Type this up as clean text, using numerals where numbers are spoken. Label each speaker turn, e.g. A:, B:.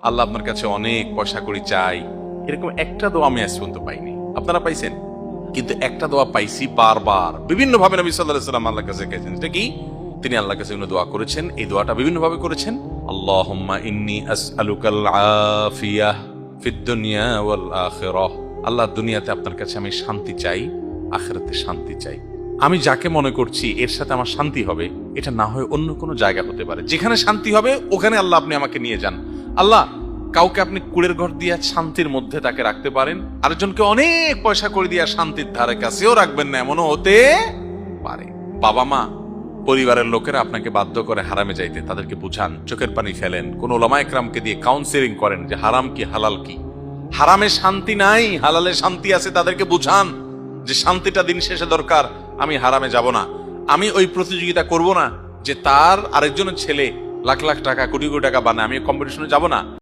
A: আল্লাহ আপনার কাছে অনেক পয়সা করি চাই, এরকম একটা দোয়া আমি আজ পর্যন্ত পাইনি। আপনারা পাইছেন? কিন্তু একটা দোয়া পাইছি বারবার, বিভিন্ন ভাবে নবী সাল্লাল্লাহু আলাইহি ওয়াসাল্লাম আল্লাহর কাছে গেছেন। এটা কি? তিনি আল্লাহর কাছে দোয়া করেছেন। এই দোয়াটা বিভিন্ন ভাবে করেছেন। আল্লাহুম্মা ইন্নী আসআলুকাল আফিয়াহ ফিদ দুনিয়া ওয়াল আখিরাহ। আল্লাহ, দুনিয়াতে আপনার কাছে আমি শান্তি চাই, আখিরাতে শান্তি চাই। আমি যাকে মনে করছি এর সাথে আমার শান্তি হবে, এটা না হয় অন্য কোনো জায়গা হতে পারে। যেখানে শান্তি হবে ওখানে আল্লাহ আপনি আমাকে নিয়ে যান। আল্লাহ, কাউকে আপনি কুড়ের ঘর দিয়া শান্তির মধ্যে তাকে রাখতে পারেন, আরেকজনকে অনেক পয়সা করে দিয়া শান্তির ধারে কাছেও রাখবেন না, এমনও হতে পারে। বাবা মা, পরিবারের লোকেরা আপনাকে বাধ্য করে হারামে যাইতে, তাদেরকে বুঝান, চোখের পানি ফেলেন, কোন ওলামা একরামকে দিয়ে কাউন্সেলিং করেন যে হারাম কি হালাল কি। হারামে শান্তি নাই, হালালে শান্তি আছে, তাদেরকে বুঝান যে শান্তিটা দিন শেষে দরকার। আমি হারামে যাব না, আমি ওই প্রতিযোগিতা করব না যে তার আরেকজনের ছেলে লাখ লাখ টাকা কোটি কোটি টাকা বানায়, আমি কম্পিটিশনে যাব না।